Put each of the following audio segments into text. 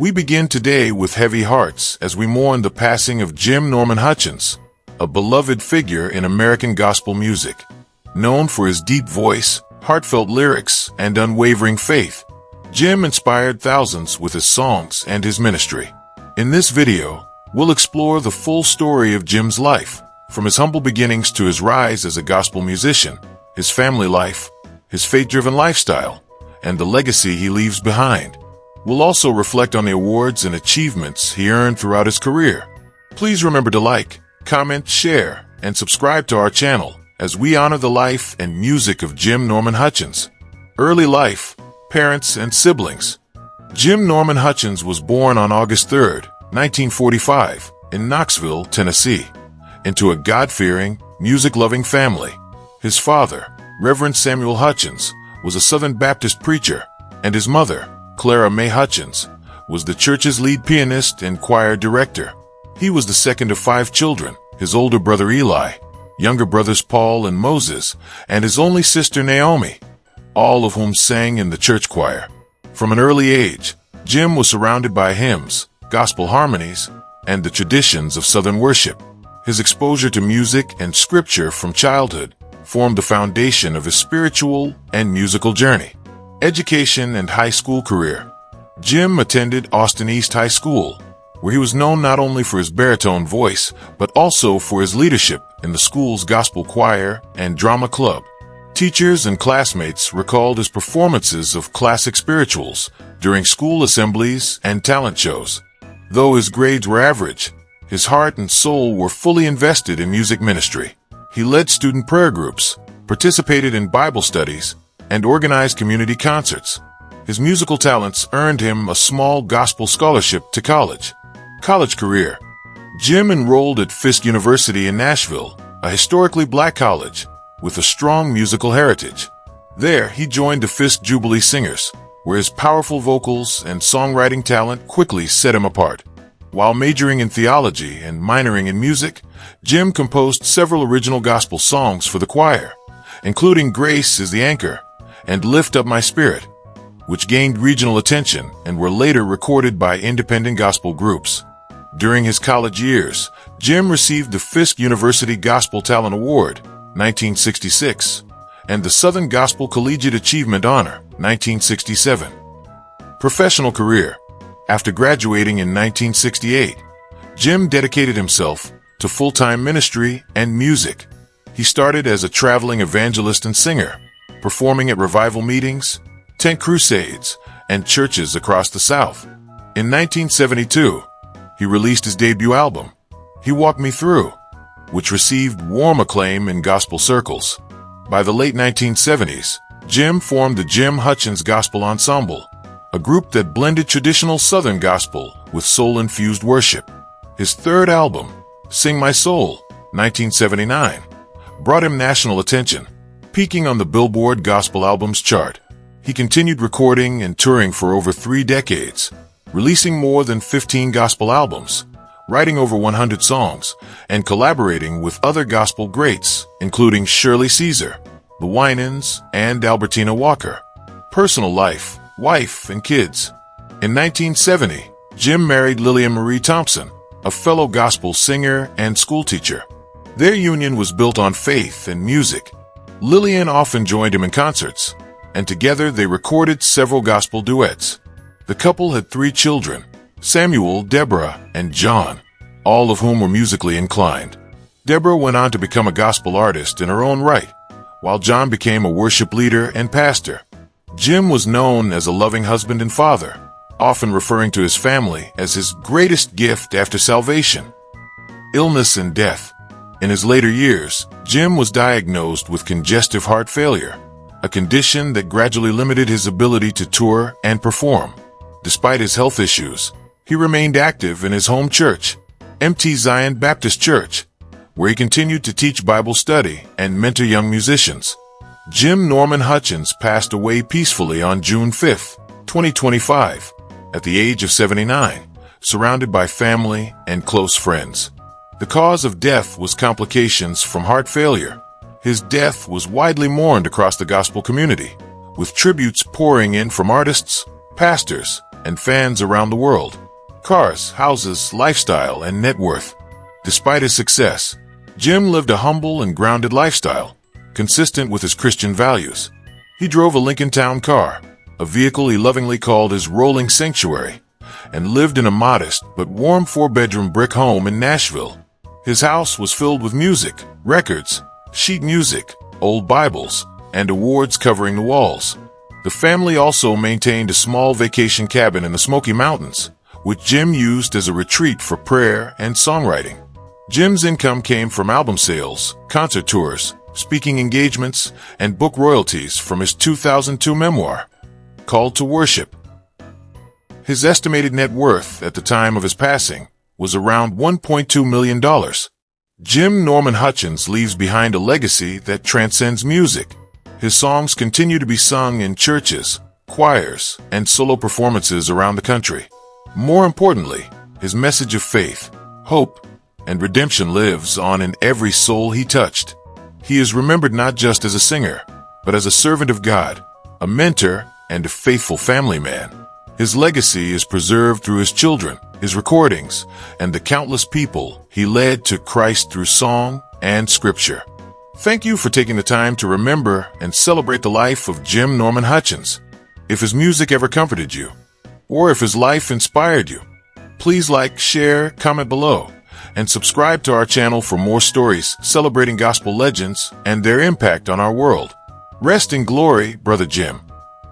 We begin today with heavy hearts as we mourn the passing of Jim Norman Hutchins, a beloved figure in American gospel music. Known for his deep voice, heartfelt lyrics, and unwavering faith, Jim inspired thousands with his songs and his ministry. In this video, we'll explore the full story of Jim's life, from his humble beginnings to his rise as a gospel musician, his family life, his faith-driven lifestyle, and the legacy he leaves behind. We'll also reflect on the awards and achievements he earned throughout his career. Please remember to like, comment, share, and subscribe to our channel as we honor the life and music of Jim Norman Hutchins. Early life, parents, and siblings. Jim Norman Hutchins was born on August 3, 1945, in Knoxville, Tennessee, into a God-fearing, music-loving family. His father, Reverend Samuel Hutchins, was a Southern Baptist preacher, and his mother, Clara Mae Hutchins, was the church's lead pianist and choir director. He was the second of 5 children, his older brother Eli, younger brothers Paul and Moses, and his only sister Naomi, all of whom sang in the church choir. From an early age, Jim was surrounded by hymns, gospel harmonies, and the traditions of Southern worship. His exposure to music and scripture from childhood formed the foundation of his spiritual and musical journey. Education and high school career. Jim attended Austin East High School, where he was known not only for his baritone voice, but also for his leadership in the school's gospel choir and drama club. Teachers and classmates recalled his performances of classic spirituals during school assemblies and talent shows. Though his grades were average, his heart and soul were fully invested in music ministry. He led student prayer groups, participated in Bible studies, and organized community concerts. His musical talents earned him a small gospel scholarship to college. College career. Jim enrolled at Fisk University in Nashville, a historically black college with a strong musical heritage. There, he joined the Fisk Jubilee Singers, where his powerful vocals and songwriting talent quickly set him apart. While majoring in theology and minoring in music, Jim composed several original gospel songs for the choir, including Grace is the Anchor and Lift Up My Spirit, which gained regional attention and were later recorded by independent gospel groups. During his college years, Jim received the Fisk University Gospel Talent Award, 1966, and the Southern Gospel Collegiate Achievement Honor, 1967. Professional career. After graduating in 1968, Jim dedicated himself to full-time ministry and music. He started as a traveling evangelist and singer, performing at revival meetings, tent crusades, and churches across the South. In 1972, he released his debut album, He Walked Me Through, which received warm acclaim in gospel circles. By the late 1970s, Jim formed the Jim Hutchins Gospel Ensemble, a group that blended traditional Southern gospel with soul-infused worship. His third album, Sing My Soul, 1979, brought him national attention, peaking on the Billboard Gospel Albums chart. He continued recording and touring for over 3 decades, releasing more than 15 gospel albums, writing over 100 songs, and collaborating with other gospel greats, including Shirley Caesar, the Winans, and Albertina Walker. Personal life, wife, and kids. In 1970, Jim married Lillian Marie Thompson, a fellow gospel singer and schoolteacher. Their union was built on faith and music. Lillian often joined him in concerts, and together they recorded several gospel duets. The couple had 3 children, Samuel, Deborah, and John, all of whom were musically inclined. Deborah went on to become a gospel artist in her own right, while John became a worship leader and pastor. Jim was known as a loving husband and father, often referring to his family as his greatest gift after salvation. Illness and death. In his later years, Jim was diagnosed with congestive heart failure, a condition that gradually limited his ability to tour and perform. Despite his health issues, he remained active in his home church, Mt. Zion Baptist Church, where he continued to teach Bible study and mentor young musicians. Jim Norman Hutchins passed away peacefully on June 5, 2025, at the age of 79, surrounded by family and close friends. The cause of death was complications from heart failure. His death was widely mourned across the gospel community, with tributes pouring in from artists, pastors, and fans around the world. Cars, houses, lifestyle, and net worth. Despite his success, Jim lived a humble and grounded lifestyle, consistent with his Christian values. He drove a Lincoln Town car, a vehicle he lovingly called his rolling sanctuary, and lived in a modest but warm 4-bedroom brick home in Nashville. His house was filled with music, records, sheet music, old Bibles, and awards covering the walls. The family also maintained a small vacation cabin in the Smoky Mountains, which Jim used as a retreat for prayer and songwriting. Jim's income came from album sales, concert tours, speaking engagements, and book royalties from his 2002 memoir, Called to Worship. His estimated net worth at the time of his passing was around $1.2 million. Jim Norman Hutchins leaves behind a legacy that transcends music. His songs continue to be sung in churches, choirs, and solo performances around the country. More importantly, his message of faith, hope, and redemption lives on in every soul he touched. He is remembered not just as a singer, but as a servant of God, a mentor, and a faithful family man. His legacy is preserved through his children, his recordings, and the countless people he led to Christ through song and scripture. Thank you for taking the time to remember and celebrate the life of Jim Norman Hutchins. If his music ever comforted you, or if his life inspired you, please like, share, comment below, and subscribe to our channel for more stories celebrating gospel legends and their impact on our world. Rest in glory, Brother Jim.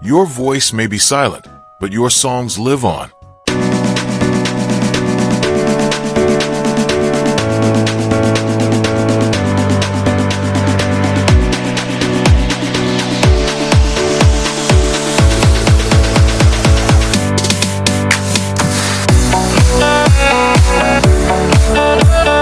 Your voice may be silent, but your songs live on.